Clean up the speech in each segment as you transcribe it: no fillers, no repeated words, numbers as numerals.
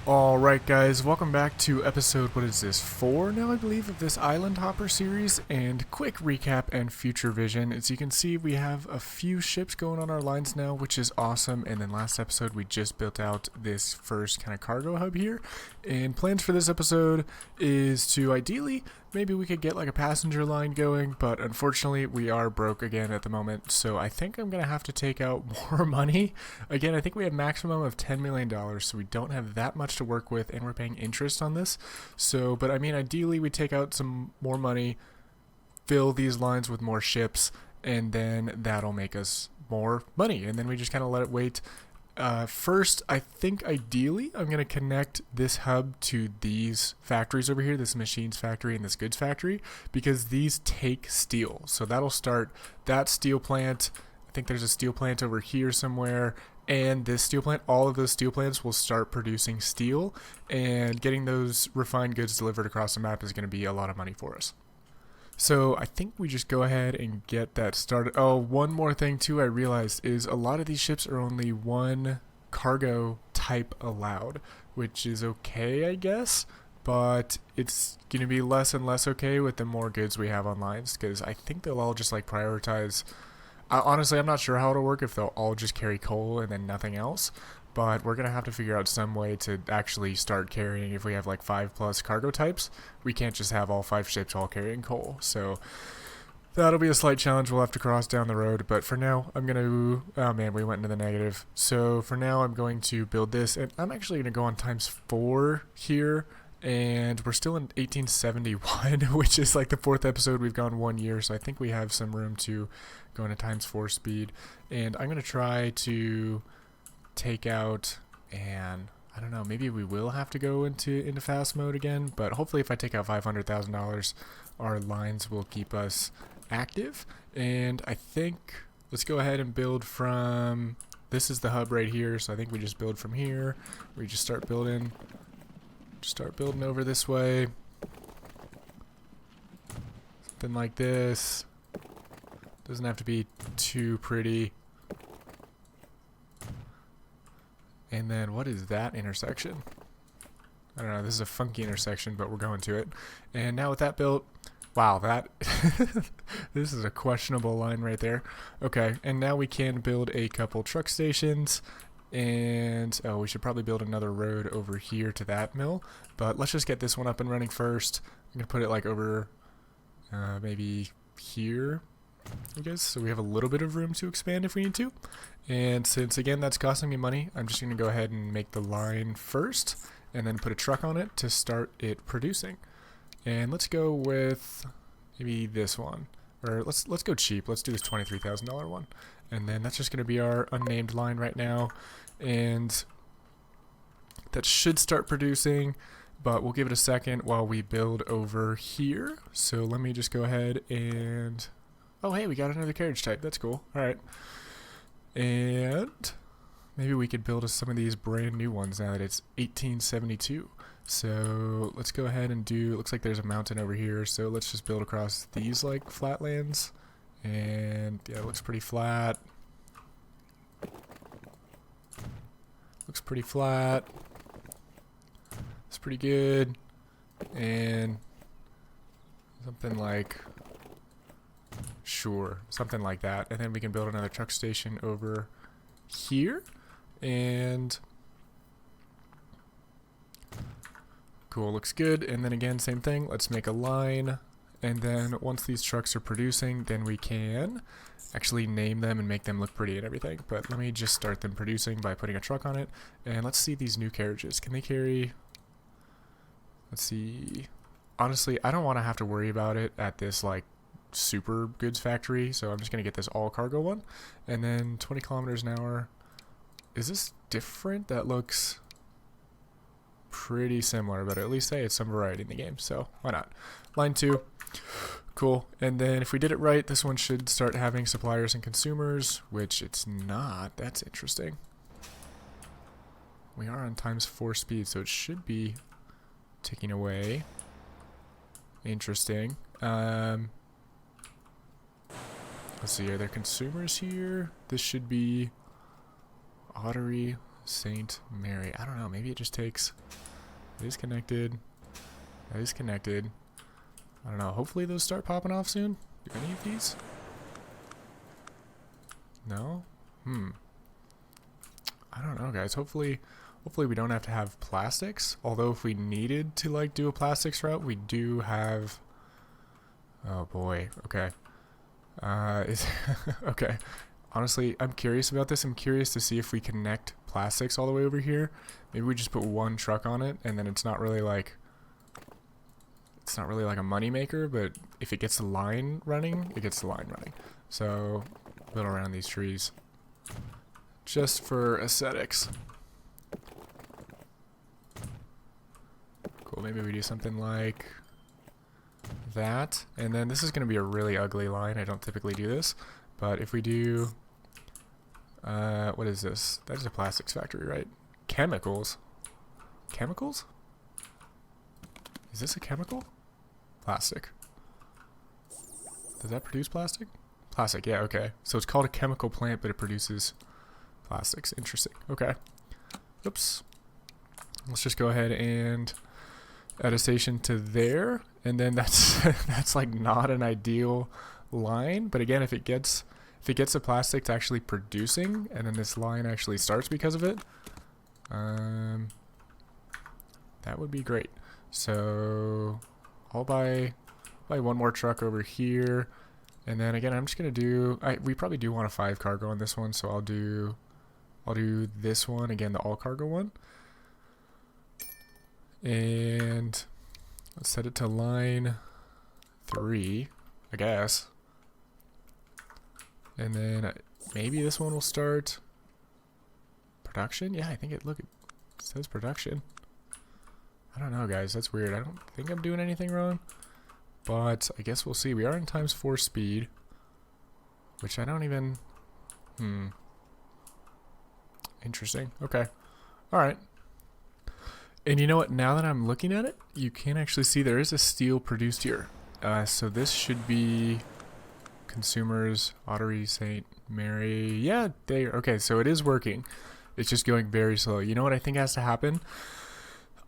Alright guys, welcome back to episode, what is this, 4 now I believe, of this Island Hopper series, and quick recap and future vision. As you can see, we have a few ships going on our lines now, which is awesome, and then last episode we just built out this first kind of cargo hub here, and plans for this episode is to ideally, maybe we could get like a passenger line going, but unfortunately we are broke again at the moment, so I think I'm going to have to take out more money. Again, I think we have maximum of $10 million, so we don't have that much to work with, and we're paying interest on this. So, but I mean, ideally we take out some more money, fill these lines with more ships, and then that'll make us more money, and then we just kind of let it wait. First, I think ideally I'm going to connect this hub to these factories over here, this machines factory and this goods factory, because these take steel. So that'll start that steel plant. I think there's a steel plant over here somewhere, and this steel plant. All of those steel plants will start producing steel, and getting those refined goods delivered across the map is going to be a lot of money for us. So I think we just go ahead and get that started. Oh, one more thing too I realized is a lot of these ships are only one cargo type allowed, which is okay, I guess, but it's going to be less and less okay with the more goods we have on lines, because I think they'll all just like prioritize. Honestly, I'm not sure how it'll work if they'll all just carry coal and then nothing else, but we're going to have to figure out some way to actually start carrying. If we have like 5+ cargo types, we can't just have all 5 ships all carrying coal. So that'll be a slight challenge we'll have to cross down the road, but for now I'm going to, oh man, we went into the negative. So for now I'm going to build this, and I'm actually going to go on ×4 here, and we're still in 1871, which is like the 4th episode. We've gone 1 year, so I think we have some room to go into ×4 speed, and I'm going to try to take out, and I don't know, maybe we will have to go into fast mode again, but hopefully if I take out $500,000 our lines will keep us active. And I think let's go ahead and build from, this is the hub right here, so I think we just build from here. We just start building over this way, something like this. Doesn't have to be too pretty. And then what is that intersection? I don't know, this is a funky intersection, but we're going to it. And now with that built, wow, that this is a questionable line right there. Okay, and now we can build a couple truck stations, and oh, we should probably build another road over here to that mill, but let's just get this one up and running first. I'm gonna put it like over maybe here, I guess, so we have a little bit of room to expand if we need to. And since again that's costing me money, I'm just going to go ahead and make the line first and then put a truck on it to start it producing. And let's go with maybe this one, or let's go cheap. Let's do this $23,000 one, and then that's just going to be our unnamed line right now, and that should start producing, but we'll give it a second while we build over here. So let me just go ahead and, oh hey, we got another carriage type. That's cool. Alright. And maybe we could build us some of these brand new ones now that it's 1872. So let's go ahead and do, it looks like there's a mountain over here, so let's just build across these like flatlands. And yeah, it looks pretty flat. Looks pretty flat. It's pretty good. And something like, sure, something like that. And then we can build another truck station over here, and cool, looks good. And then again, same thing, let's make a line, and then once these trucks are producing, then we can actually name them and make them look pretty and everything. But let me just start them producing by putting a truck on it, and let's see these new carriages. Can they carry, let's see, honestly I don't want to have to worry about it at this like super goods factory, so I'm just gonna get this all cargo one. And then 20 kilometers an hour, is this different? That looks pretty similar, but at least hey, it's some variety in the game, so why not. Line 2, cool. And then if we did it right, this one should start having suppliers and consumers, which it's not. That's interesting. We are on ×4 speed, so it should be ticking away. Interesting. Let's see, are there consumers here? This should be Ottery. St. Mary. I don't know. Maybe it just takes... It is connected. That is connected. I don't know. Hopefully those start popping off soon. Do any of these? No? I don't know, guys. Hopefully we don't have to have plastics. Although if we needed to like do a plastics route, we do have... Oh boy. Okay. Okay. Honestly, I'm curious about this. I'm curious to see if we connect plastics all the way over here. Maybe we just put one truck on it, and then it's not really like a money maker, but if it gets the line running, it gets the line running. So, build around these trees. Just for aesthetics. Cool, maybe we do something like that. And then this is going to be a really ugly line. I don't typically do this. But if we do... what is this? That is a plastics factory, right? Chemicals? Chemicals? Is this a chemical? Plastic. Does that produce plastic? Plastic, yeah, okay. So it's called a chemical plant, but it produces plastics. Interesting. Okay. Oops. Let's just go ahead and add a station to there. And then that's that's like not an ideal line. But again, if it gets the plastic to actually producing, and then this line actually starts because of it, that would be great. So I'll buy one more truck over here, and then again I'm just gonna do. We probably do want a 5 cargo on this one, so I'll do this one again, the all cargo one, and let's set it to line 3, I guess. And then maybe this one will start production. Yeah, I think it says production. I don't know, guys. That's weird. I don't think I'm doing anything wrong, but I guess we'll see. We are in ×4 speed, which I don't even... Interesting. Okay. All right. And you know what? Now that I'm looking at it, you can actually see there is a steel produced here. So this should be... Consumers, Ottery, St. Mary. Yeah, okay, so it is working. It's just going very slow. You know what I think has to happen?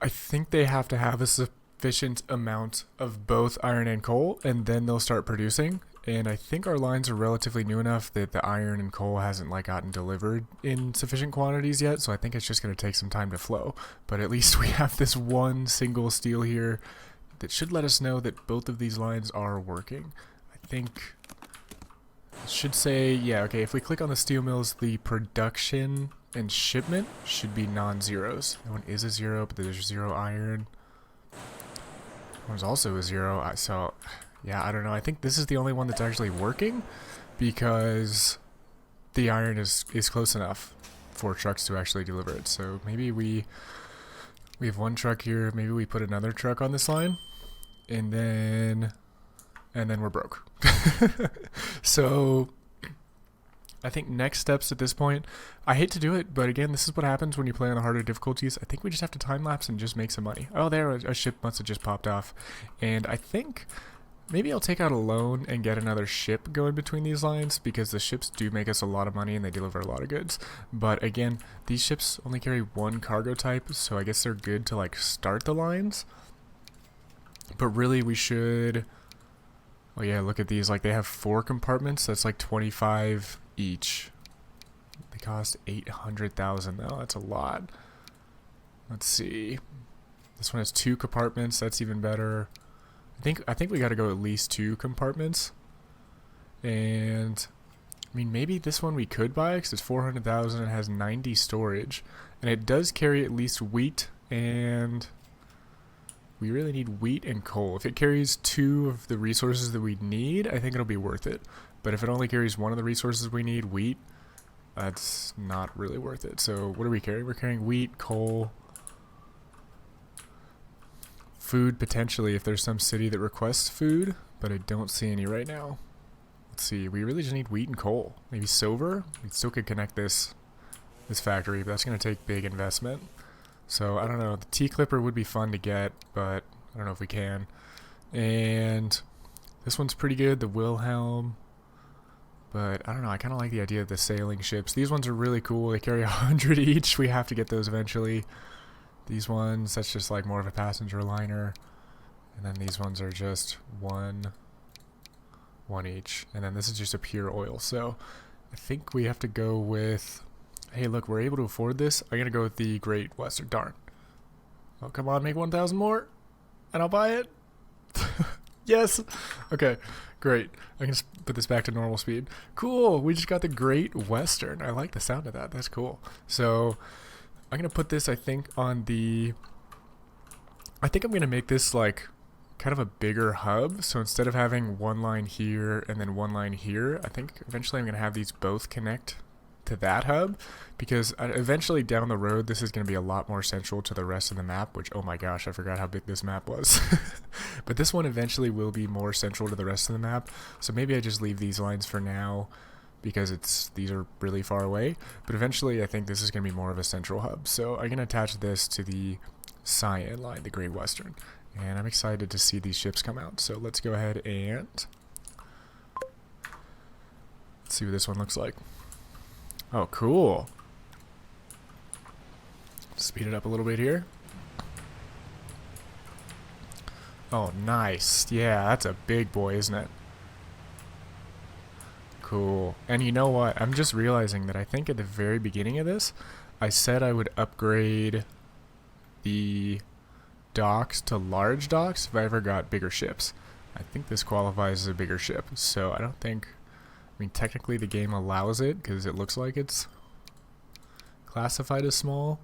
I think they have to have a sufficient amount of both iron and coal, and then they'll start producing. And I think our lines are relatively new enough that the iron and coal hasn't like gotten delivered in sufficient quantities yet, so I think it's just going to take some time to flow. But at least we have this one single steel here that should let us know that both of these lines are working. I think... should say, yeah, okay, if we click on the steel mills, the production and shipment should be non-zeros. That one is a 0, but there's 0 iron. That one's also a 0, so, yeah, I don't know. I think this is the only one that's actually working, because the iron is close enough for trucks to actually deliver it. So maybe we have one truck here, maybe we put another truck on this line, and then we're broke. So I think next steps at this point, I hate to do it, but again, this is what happens when you play on the harder difficulties. I think we just have to time lapse and just make some money. Oh, there, a ship must have just popped off. And I think maybe I'll take out a loan and get another ship going between these lines, because the ships do make us a lot of money and they deliver a lot of goods. But again, these ships only carry one cargo type, so I guess they're good to like start the lines. But really we should... Oh yeah, look at these. Like, they have 4 compartments. That's like 25 each. They cost 800,000 though. That's a lot. Let's see. This one has 2 compartments. That's even better. I think we got to go at least 2 compartments. And I mean, maybe this one we could buy because it's 400,000 and has 90 storage, and it does carry at least wheat, and we really need wheat and coal. If it carries 2 of the resources that we need, I think it'll be worth it. But if it only carries 1 of the resources we need, wheat, that's not really worth it. So what are we carrying? We're carrying wheat, coal, food potentially if there's some city that requests food, but I don't see any right now. Let's see, we really just need wheat and coal. Maybe silver? We still could connect this factory, but that's going to take big investment. So, I don't know, the T-Clipper would be fun to get, but I don't know if we can. And this one's pretty good, the Wilhelm. But I don't know, I kind of like the idea of the sailing ships. These ones are really cool. They carry 100 each. We have to get those eventually. These ones, that's just like more of a passenger liner. And then these ones are just one each. And then this is just a pure oil. So I think we have to go with, hey, look, we're able to afford this. I'm going to go with the Great Western. Darn. Oh, come on, make 1,000 more. And I'll buy it. Yes. Okay, great. I can just put this back to normal speed. Cool. We just got the Great Western. I like the sound of that. That's cool. So I'm going to put this, I think, on the... I think I'm going to make this like kind of a bigger hub. So instead of having one line here and then one line here, I think eventually I'm going to have these both connect to that hub, because eventually down the road this is going to be a lot more central to the rest of the map, which, oh my gosh, I forgot how big this map was. But this one eventually will be more central to the rest of the map, so maybe I just leave these lines for now because these are really far away, but eventually I think this is going to be more of a central hub. So I'm going to attach this to the cyan line, the Great Western, and I'm excited to see these ships come out. So let's go ahead and let's see what this one looks like. Oh, cool. Speed it up a little bit here. Oh, nice. Yeah, that's a big boy, isn't it? Cool. And you know what? I'm just realizing that I think at the very beginning of this, I said I would upgrade the docks to large docks if I ever got bigger ships. I think this qualifies as a bigger ship, so I don't think... I mean, technically the game allows it because it looks like it's classified as small.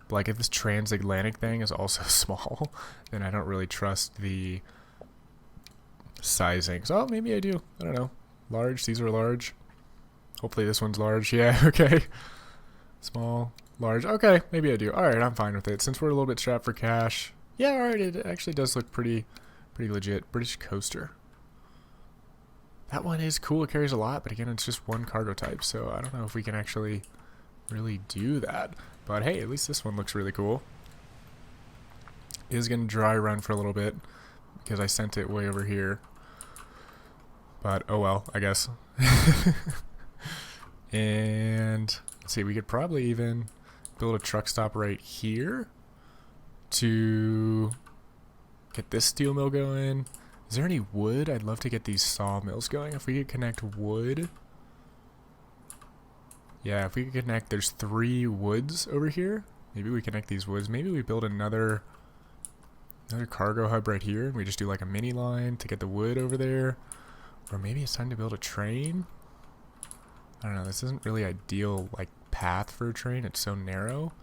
But like if this transatlantic thing is also small, then I don't really trust the sizing. So maybe I do. I don't know. Large. These are large. Hopefully this one's large. Yeah, okay. Small. Large. Okay, maybe I do. Alright, I'm fine with it. Since we're a little bit strapped for cash. Yeah, alright, it actually does look pretty legit. British coaster. That one is cool, it carries a lot, but again, it's just one cargo type, so I don't know if we can actually really do that. But hey, at least this one looks really cool. It is going to dry run for a little bit, because I sent it way over here. But, oh well, I guess. And, let's see, we could probably even build a truck stop right here to get this steel mill going. Is there any wood? I'd love to get these sawmills going. If we could connect wood. Yeah, if we could connect, there's 3 woods over here. Maybe we connect these woods. Maybe we build another cargo hub right here. And we just do like a mini line to get the wood over there. Or maybe it's time to build a train. I don't know. This isn't really ideal like path for a train. It's so narrow.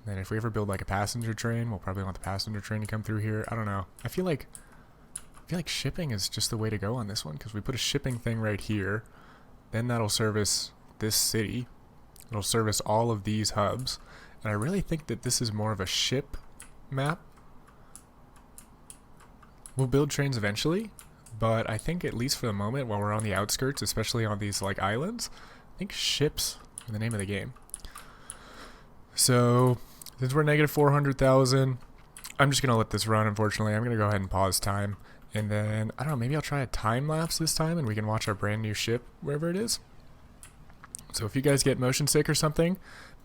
And then if we ever build like a passenger train, we'll probably want the passenger train to come through here. I don't know. I feel like shipping is just the way to go on this one, because we put a shipping thing right here. Then that'll service this city. It'll service all of these hubs. And I really think that this is more of a ship map. We'll build trains eventually, but I think at least for the moment, while we're on the outskirts, especially on these like islands, I think ships are the name of the game. So since we're negative 400,000, I'm just going to let this run, unfortunately. I'm going to go ahead and pause time. And then, I don't know, maybe I'll try a time lapse this time and we can watch our brand new ship wherever it is. So if you guys get motion sick or something,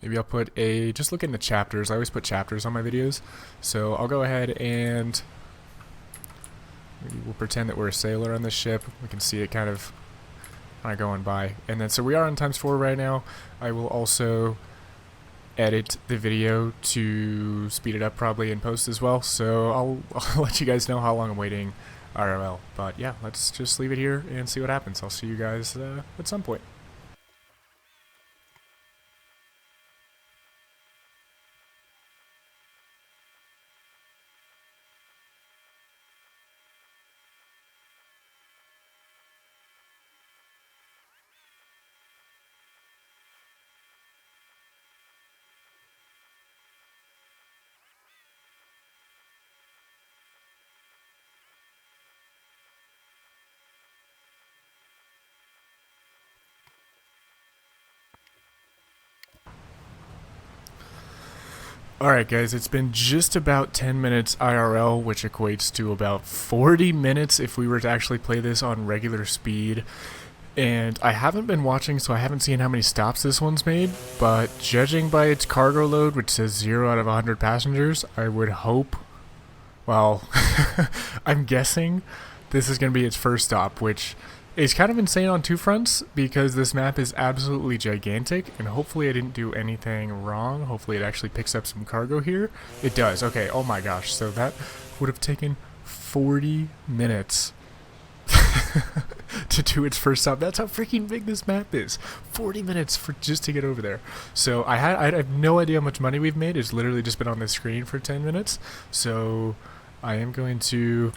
maybe I'll put just look in the chapters. I always put chapters on my videos. So I'll go ahead and maybe we'll pretend that we're a sailor on this ship. We can see it kind of going by. And then, so we are on ×4 right now. I will also edit the video to speed it up probably in post as well. So I'll let you guys know how long I'm waiting IRL. But yeah, let's just leave it here and see what happens. I'll see you guys at some point. Alright guys, it's been just about 10 minutes IRL, which equates to about 40 minutes if we were to actually play this on regular speed. And I haven't been watching, so I haven't seen how many stops this one's made, but judging by its cargo load, which says 0 out of 100 passengers, I would hope, well, I'm guessing this is going to be its first stop, which is kind of insane on two fronts, because this map is absolutely gigantic, and hopefully I didn't do anything wrong. Hopefully it actually picks up some cargo here. It does. Okay, oh my gosh, so that would have taken 40 minutes to do its first stop. That's how freaking big this map is. 40 minutes for just to get over there. So I have no idea how much money we've made. It's literally just been on the screen for 10 minutes. So I am going to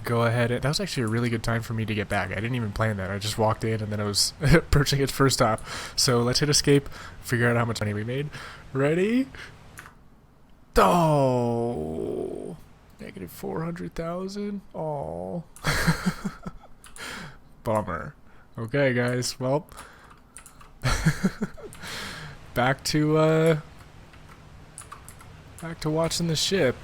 go ahead. That was actually a really good time for me to get back. I didn't even plan that. I just walked in and then I was approaching its first stop. So let's hit escape, figure out how much money we made. Ready? Oh, negative 400,000. Oh, bummer. Okay, guys. Well, back to watching the ship.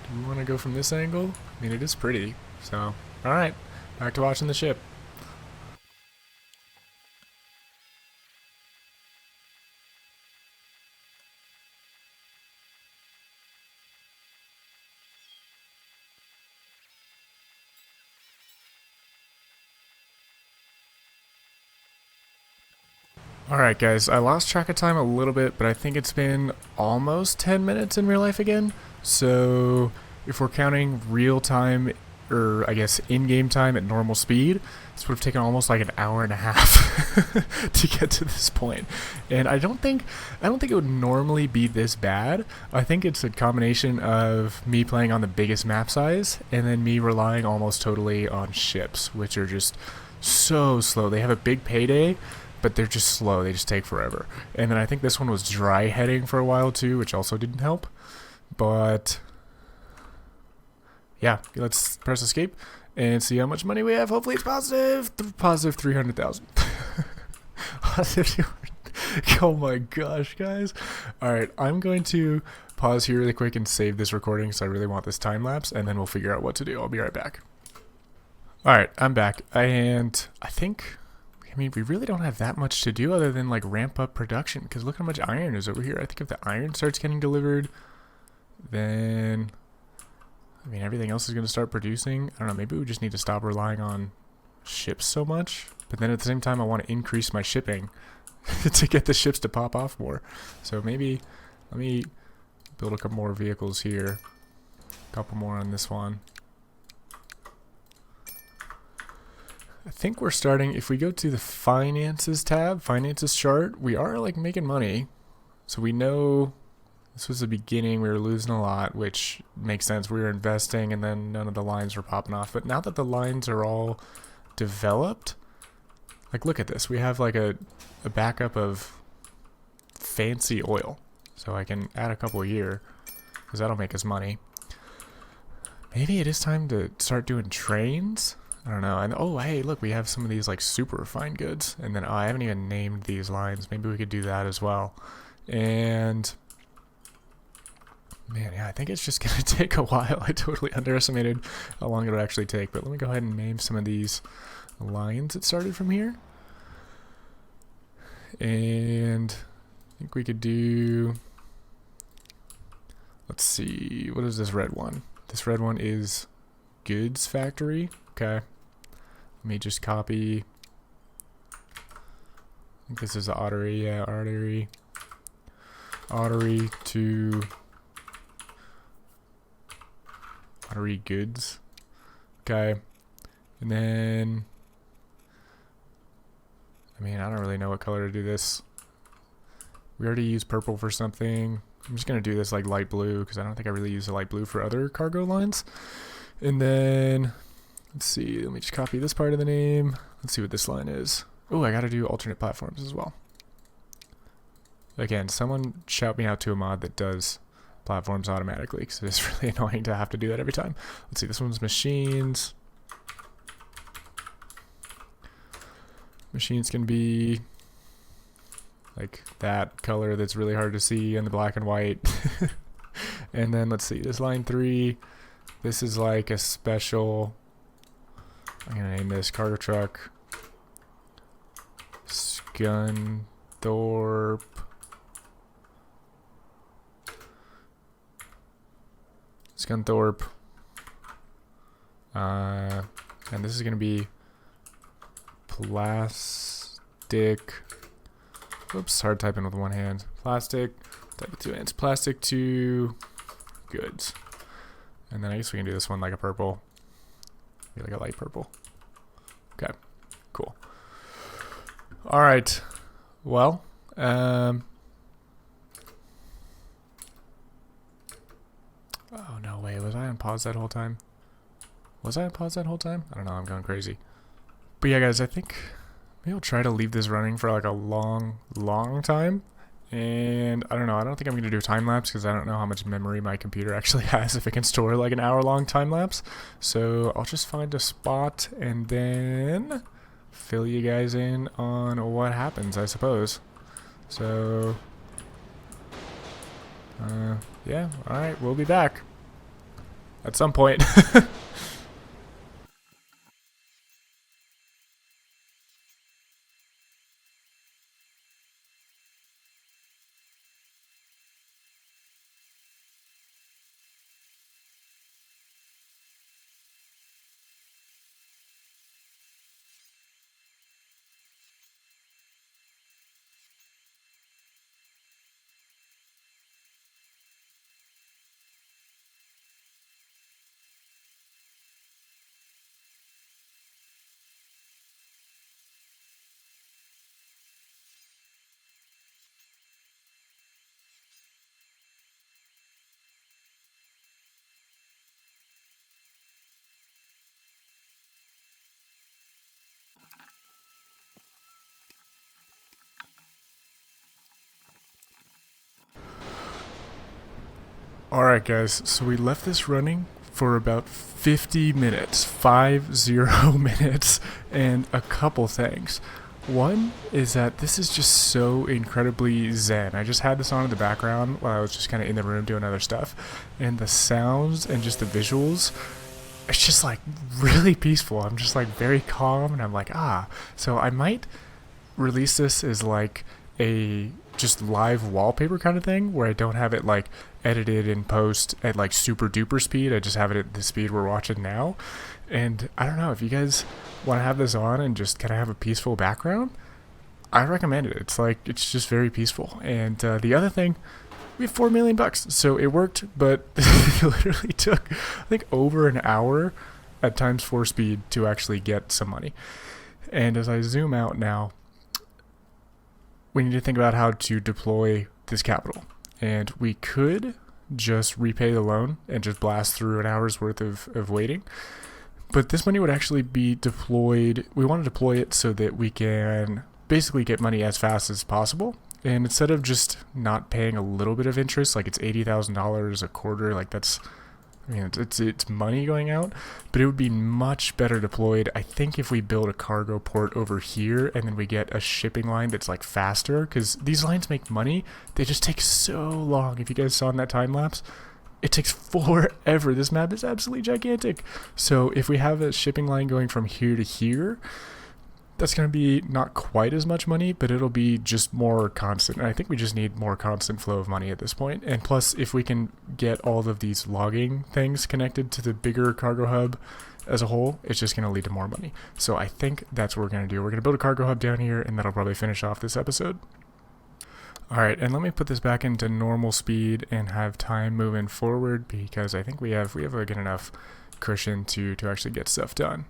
Do we want to go from this angle? I mean, it is pretty. So, all right, back to watching the ship. Alright guys, I lost track of time a little bit, but I think it's been almost 10 minutes in real life again. So if we're counting real time, or I guess in-game time at normal speed, this would have taken almost like an hour and a half to get to this point. And I don't think it would normally be this bad. I think it's a combination of me playing on the biggest map size and then me relying almost totally on ships, which are just so slow. They have a big payday, but they're just slow. They just take forever. And then I think this one was dry heading for a while too, which also didn't help. But yeah, let's press escape and see how much money we have. Hopefully it's positive. Positive 300,000. Positive 200. Oh my gosh, guys. All right, I'm going to pause here really quick and save this recording because I really want this time lapse, and then we'll figure out what to do. I'll be right back. All right, I'm back, and I mean, we really don't have that much to do other than like ramp up production, because look how much iron is over here. I think if the iron starts getting delivered, then I mean everything else is going to start producing. I don't know, maybe we just need to stop relying on ships so much, but then at the same time I want to increase my shipping to get the ships to pop off more. So maybe let me build a couple more vehicles here, a couple more on this one. I think we're starting, if we go to the finances tab, finances chart, we are like making money. So we know this was the beginning, we were losing a lot, which makes sense. We were investing and then none of the lines were popping off. But now that the lines are all developed, like look at this. We have like a backup of fancy oil. So I can add a couple here because that'll make us money. Maybe it is time to start doing trains. I don't know. And oh, hey, look, we have some of these like super refined goods. And then I haven't even named these lines. Maybe we could do that as well. And man, yeah, I think it's just gonna take a while. I totally underestimated how long it'll actually take. But let me go ahead and name some of these lines that started from here. And I think we could do, let's see, what is this red one? This red one is goods factory. Okay. Let me just copy. I think this is the artery. Yeah, artery. Artery to artery goods. Okay. And then, I mean, I don't really know what color to do this. We already used purple for something. I'm just going to do this like light blue because I don't think I really use the light blue for other cargo lines. And then, let's see, let me just copy this part of the name. Let's see what this line is. Oh, I got to do alternate platforms as well. Again, someone shout me out to a mod that does platforms automatically because it's really annoying to have to do that every time. Let's see, this one's machines. Machines can be like that color that's really hard to see in the black and white. And then let's see, this line 3, this is like a special I'm gonna name this cargo truck Scunthorpe. Scunthorpe. And this is gonna be plastic. Oops, hard typing with one hand. Plastic. Type with two hands. Plastic to goods. And then I guess we can do this one like a purple. Maybe like a light purple. Okay. Cool. Alright. Well, oh no, wait, was I on pause that whole time? Was I on pause that whole time? I don't know, I'm going crazy. But yeah, guys, I think maybe I'll try to leave this running for like a long time. And I don't know, I don't think I'm going to do a time lapse because I don't know how much memory my computer actually has if it can store like an hour-long time lapse. So I'll just find a spot and then fill you guys in on what happens, I suppose. So, yeah, alright, we'll be back at some point. Alright guys, so we left this running for about 50 minutes, 50 minutes, and a couple things. One is that this is just so incredibly zen. I just had this on in the background while I was just kind of in the room doing other stuff, and the sounds and just the visuals, it's just like really peaceful. I'm just like very calm, and I'm like, so I might release this as like a just live wallpaper kind of thing where I don't have it like edited in post at like super duper speed. I just have it at the speed we're watching now. And I don't know, if you guys want to have this on and just kind of have a peaceful background, I recommend it. It's like, it's just very peaceful. And the other thing, we have $4 million, so it worked, but it literally took, I think, over an hour at ×4 speed to actually get some money. And as I zoom out now, we need to think about how to deploy this capital. And we could just repay the loan and just blast through an hour's worth of waiting. But this money would actually be deployed. We want to deploy it so that we can basically get money as fast as possible. And instead of just not paying a little bit of interest, like it's $80,000 a quarter, like that's, I mean, it's money going out, but it would be much better deployed. I think if we build a cargo port over here and then we get a shipping line that's like faster, because these lines make money, they just take so long. If you guys saw in that time lapse, it takes forever. This map is absolutely gigantic. So if we have a shipping line going from here to here, that's going to be not quite as much money, but it'll be just more constant. And I think we just need more constant flow of money at this point. And plus, if we can get all of these logging things connected to the bigger cargo hub as a whole, it's just going to lead to more money. So I think that's what we're going to do. We're going to build a cargo hub down here, and that'll probably finish off this episode. Alright, and let me put this back into normal speed and have time moving forward, because I think we have a good enough cushion to actually get stuff done.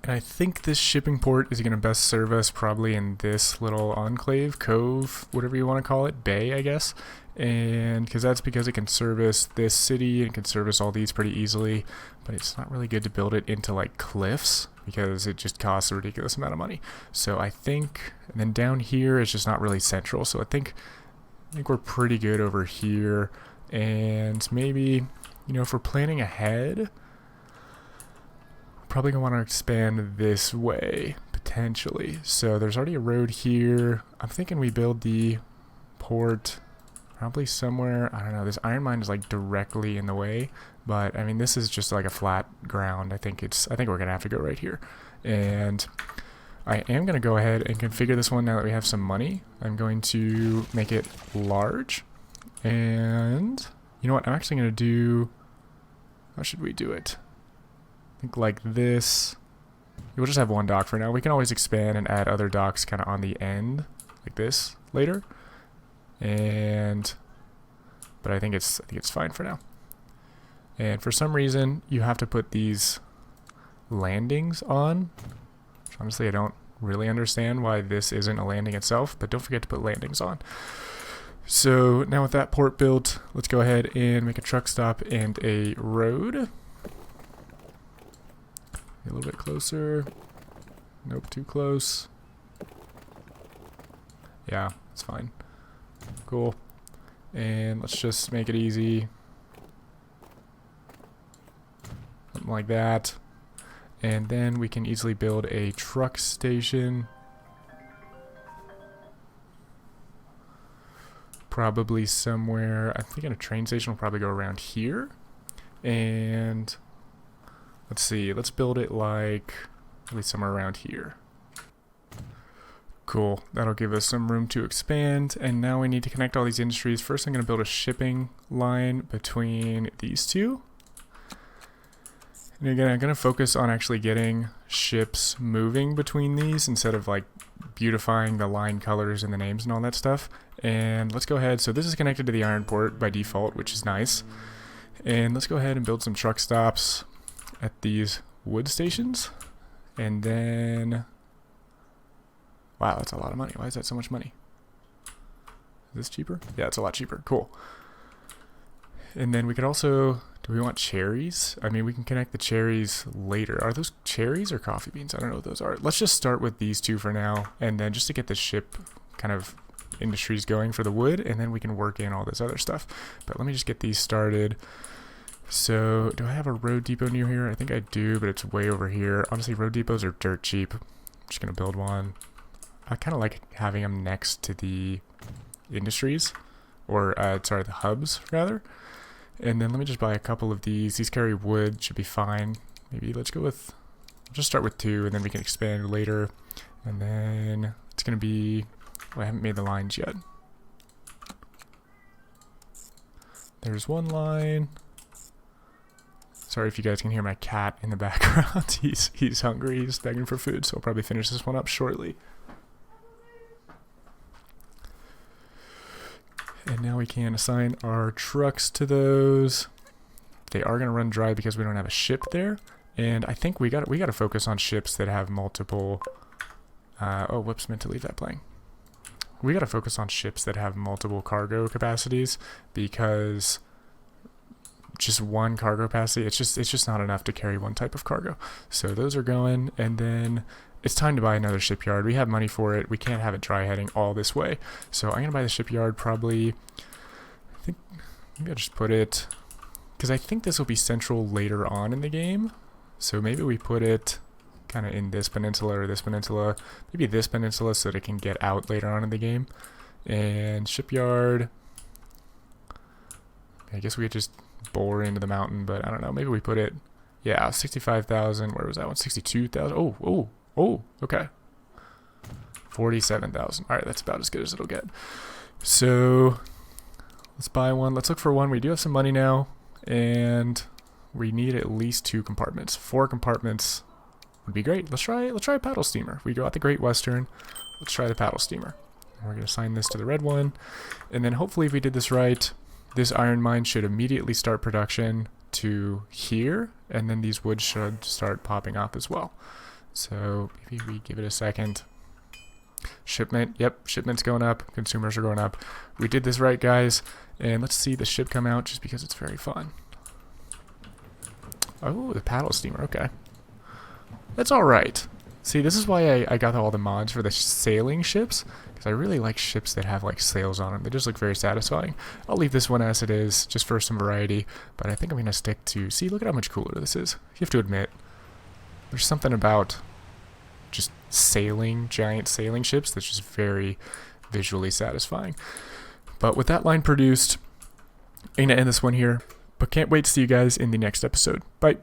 And I think this shipping port is going to best serve us probably in this little enclave, cove, whatever you want to call it, bay, I guess. And because it can service this city and can service all these pretty easily, but it's not really good to build it into like cliffs because it just costs a ridiculous amount of money. So I think, and then down here is just not really central. So I think we're pretty good over here. And maybe, if we're planning ahead, probably gonna want to expand this way potentially. So there's already a road here. I'm thinking we build the port probably somewhere, I don't know, this iron mine is like directly in the way, but I mean this is just like a flat ground. I think we're gonna have to go right here. And I am going to go ahead and configure this one now that we have some money. I'm going to make it large. And you know what? I'm actually going to do... How should we do it? I think like this. We'll just have one dock for now. We can always expand and add other docks kind of on the end, like this, later. But I think it's fine for now. And for some reason, you have to put these landings on. Which honestly, I don't really understand why this isn't a landing itself, but don't forget to put landings on. So now with that port built, let's go ahead and make a truck stop and a road. A little bit closer. Nope, too close. Yeah, it's fine. Cool. And let's just make it easy. Something like that. And then we can easily build a truck station. Probably somewhere, I'm thinking a train station will probably go around here. And let's see, let's build it like at least somewhere around here. Cool, that'll give us some room to expand. And now we need to connect all these industries. First I'm going to build a shipping line between these two. And again, I'm going to focus on actually getting ships moving between these instead of like beautifying the line colors and the names and all that stuff. And let's go ahead. So this is connected to the iron port by default, which is nice. And let's go ahead and build some truck stops at these wood stations. And then, wow, that's a lot of money. Why is that so much money? Is this cheaper? Yeah, it's a lot cheaper. Cool. And then we could also, do we want cherries? I mean, we can connect the cherries later. Are those cherries or coffee beans? I don't know what those are. Let's just start with these two for now. And then just to get the ship kind of industries going for the wood, and then we can work in all this other stuff. But let me just get these started. So do I have a road depot near here? I think I do, but it's way over here. Honestly, road depots are dirt cheap. I'm just going to build one. I kind of like having them next to the industries, or sorry, the hubs rather. And then let me just buy a couple of these. These carry wood, should be fine. Maybe let's go with, just start with 2 and then we can expand later. And then it's going to be, well, I haven't made the lines yet. There's one line. Sorry if you guys can hear my cat in the background. He's hungry, he's begging for food, so I'll probably finish this one up shortly. And now we can assign our trucks to those. They are going to run dry because we don't have a ship there. And I think we got to focus on ships that have multiple... oh, whoops, meant to leave that playing. We got to focus on ships that have multiple cargo capacities, because just one cargo capacity, it's just not enough to carry one type of cargo. So those are going, and then it's time to buy another shipyard. We have money for it. We can't have it dry heading all this way. So I'm going to buy the shipyard probably, I think, maybe I'll just put it, because I think this will be central later on in the game. So maybe we put it kind of in this peninsula or this peninsula, maybe this peninsula so that it can get out later on in the game. And shipyard, I guess we could just bore into the mountain, but I don't know, maybe we put it, yeah, 65,000, where was that one, 62,000, oh, okay, 47,000, all right, that's about as good as it'll get. So let's buy one, let's look for one. We do have some money now, and we need at least 2 compartments. 4 compartments would be great. Let's try a paddle steamer. We go out the Great Western, let's try the paddle steamer. We're going to assign this to the red one, and then hopefully if we did this right, this iron mine should immediately start production to here, and then these woods should start popping up as well. So maybe we give it a second. Shipment, yep, shipment's going up, consumers are going up. We did this right, guys, and let's see the ship come out just because it's very fun. Oh, the paddle steamer, okay. That's alright. See, this is why I got all the mods for the sailing ships, because I really like ships that have like sails on them. They just look very satisfying. I'll leave this one as it is, just for some variety, but I think I'm going to stick to... See, look at how much cooler this is. You have to admit, there's something about just sailing, giant sailing ships that's just very visually satisfying. But with that line produced, I'm going to end this one here, but can't wait to see you guys in the next episode. Bye!